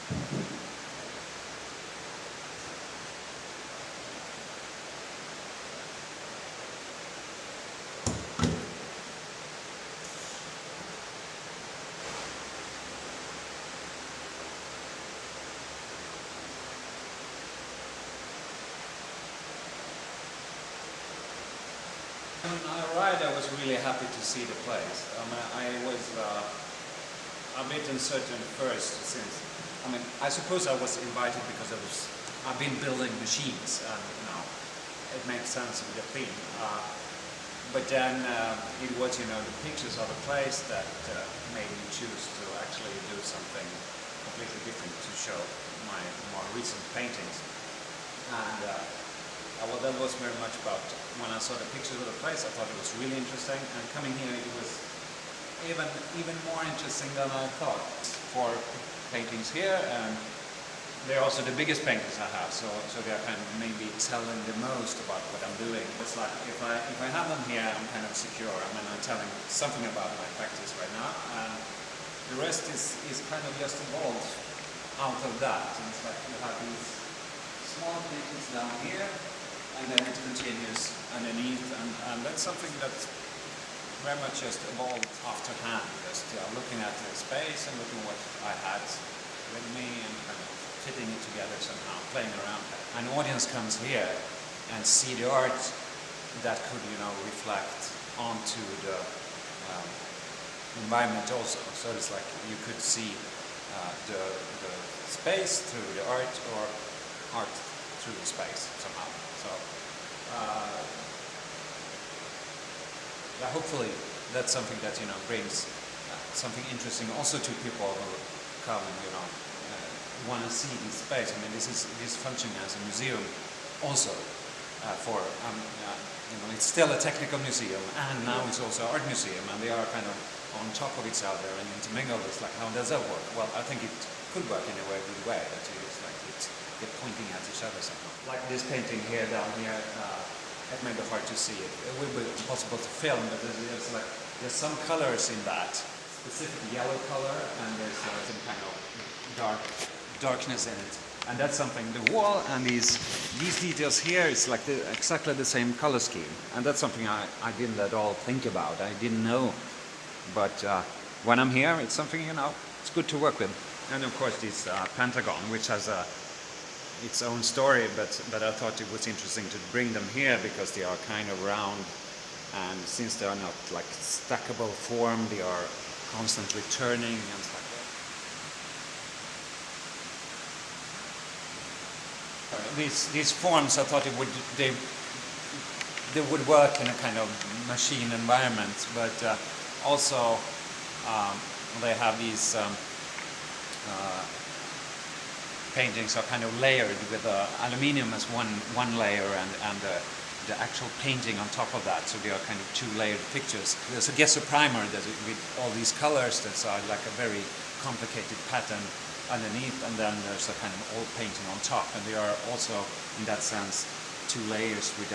When I arrived, I was really happy to see the place. I was a bit uncertain first, since I suppose I was invited because I've been building machines, and it makes sense with the theme. But then it was the pictures of the place that made me choose to actually do something completely different to show my more recent paintings. And well, that was very much about when I saw the pictures of the place. I thought it was really interesting, and coming here it was even more interesting than I thought. For paintings here, and they're also the biggest paintings I have, so they're kind of maybe telling the most about what I'm doing. It's like if I have them here, I'm kind of secure. I'm telling something about my practice right now, and the rest is kind of just evolved out of that. And it's like you have these small paintings down here, and then it continues underneath, and that's something that's very much just evolved after hand, just looking at the space and looking what I had with me and kind of fitting it together somehow, playing around. An audience comes here and see the art that could, reflect onto the environment also. So it's like you could see the space through the art, or art through the space somehow. So, hopefully that's something that brings something interesting also to people who come and want to see this space. This is functioning as a museum also for it's still a technical museum, and now it's also an art museum, and they are kind of on top of each other and intermingled. It's like, how does that work? Well, I think it could work in a very good way, that it's like they're pointing at each other somehow. Like this painting here, down here, it may be hard to see it. It will be impossible to film, but there's some colors in that, specific yellow color, and there's some kind of darkness in it. And that's something, the wall and these details here, it's like exactly the same color scheme. And that's something I didn't at all think about. I didn't know. But when I'm here, it's something, it's good to work with. And of course this pentagon, which has its own story, but I thought it was interesting to bring them here because they are kind of round, and since they are not like stackable form, they are constantly turning and stuff like that. These forms, I thought they would work in a kind of machine environment, but also they have these paintings are kind of layered with aluminium as one layer, and the actual painting on top of that, so they are kind of two layered pictures. There's a gesso primer that with all these colors that's like a very complicated pattern underneath, and then there's a kind of old painting on top, and they are also in that sense two layers with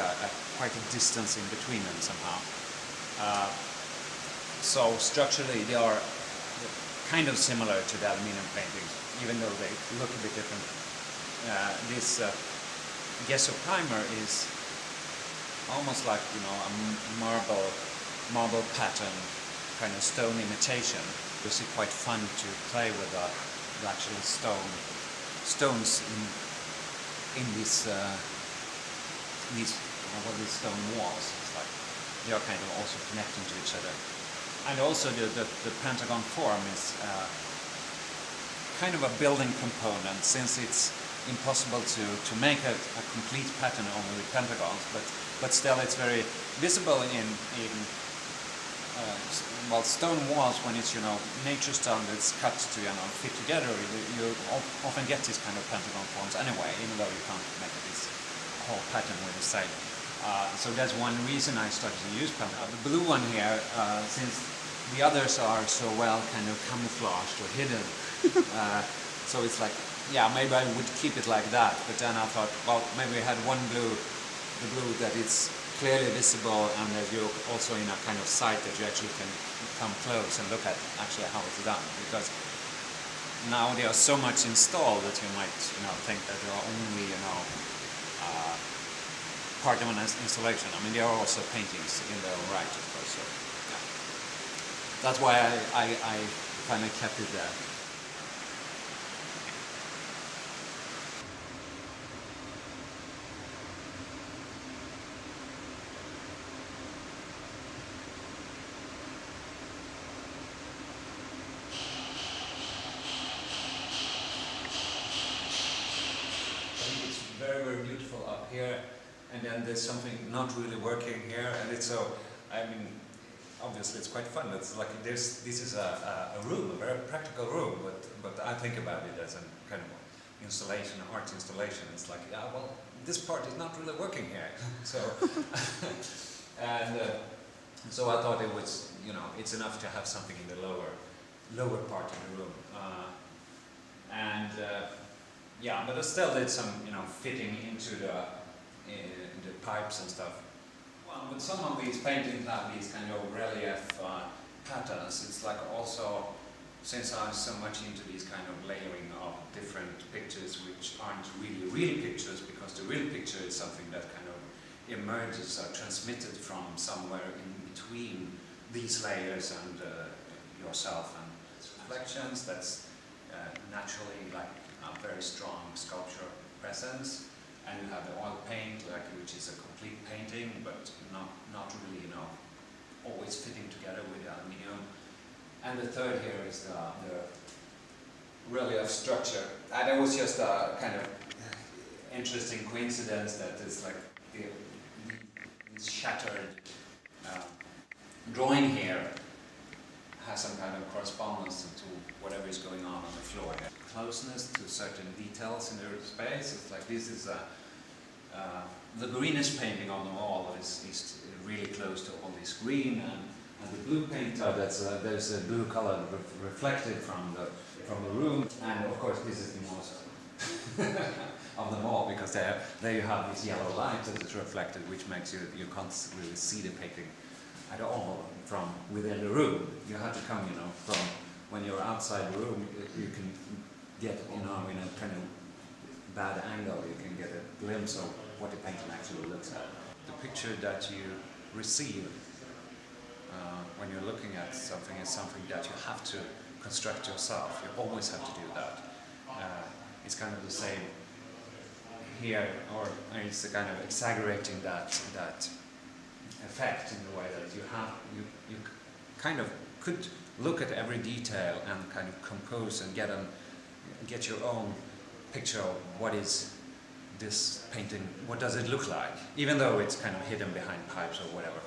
quite a distance in between them somehow. So structurally they are kind of similar to the aluminium paintings, even though they look a bit different. This gesso primer is almost like a marble pattern, kind of stone imitation. It's quite fun to play with the actual stones in these stone walls. It's like they are kind of also connecting to each other. And also the pentagon form is kind of a building component, since it's impossible to make a complete pattern only with pentagons, but still it's very visible in stone walls. When it's nature stone that's cut to fit together, you often get these kind of pentagon forms anyway, even though you can't make this whole pattern with the same. So that's one reason I started to use pentagon. The blue one here, since the others are so well kind of camouflaged or hidden, so it's like, yeah, maybe I would keep it like that. But then I thought, well, maybe I had the blue that it's clearly visible, and that you're also in a kind of site that you actually can come close and look at actually how it's done. Because now they are so much installed that you might think that they are only part of an installation. I mean, there are also paintings in their own right, of course. So yeah. That's why I finally kept it there. Very, very beautiful up here, and then there's something not really working here, and it's so, I mean, obviously it's quite fun. It's like this is a room, a very practical room, but I think about it as a kind of installation, art installation. It's like, yeah, well, this part is not really working here. So, and so I thought it was, it's enough to have something in the lower part of the room, yeah, but I still did some, fitting into the pipes and stuff. Well, but some of these paintings have these kind of relief patterns. It's like also, since I'm so much into these kind of layering of different pictures, which aren't really real pictures, because the real picture is something that kind of emerges or transmitted from somewhere in between these layers and yourself, and reflections. That's naturally like a very strong sculpture presence, and you have the oil paint, which is a complete painting, but not really, always fitting together with the aluminium. And the third here is the relief structure. And it was just a kind of interesting coincidence that it's like this shattered drawing here has some kind of correspondence to whatever is going on the floor here. Closeness to certain details in the space. It's like this is the greenish painting on the wall is really close to all this green, and the blue paint. There's a blue color reflected from the room, and of course this is the most of them all, because there you have this yellow light that is reflected, which makes you can't really see the painting at all from within the room. You have to come, from when you're outside the room. You can get, in a kind of bad angle, you can get a glimpse of what the painting actually looks like. The picture that you receive when you're looking at something is something that you have to construct yourself. You always have to do that. It's kind of the same here, or it's kind of exaggerating that effect in the way that you kind of could look at every detail and kind of compose and get your own picture of what is this painting, what does it look like, even though it's kind of hidden behind pipes or whatever.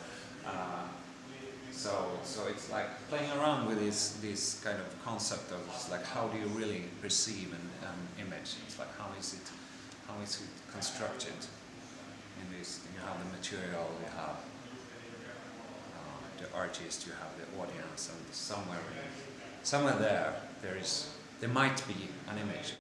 So it's like playing around with this kind of concept of like, how do you really perceive an image? It's like, how is it constructed in this? You have the material, you have the artist, you have the audience, and somewhere there might be an image.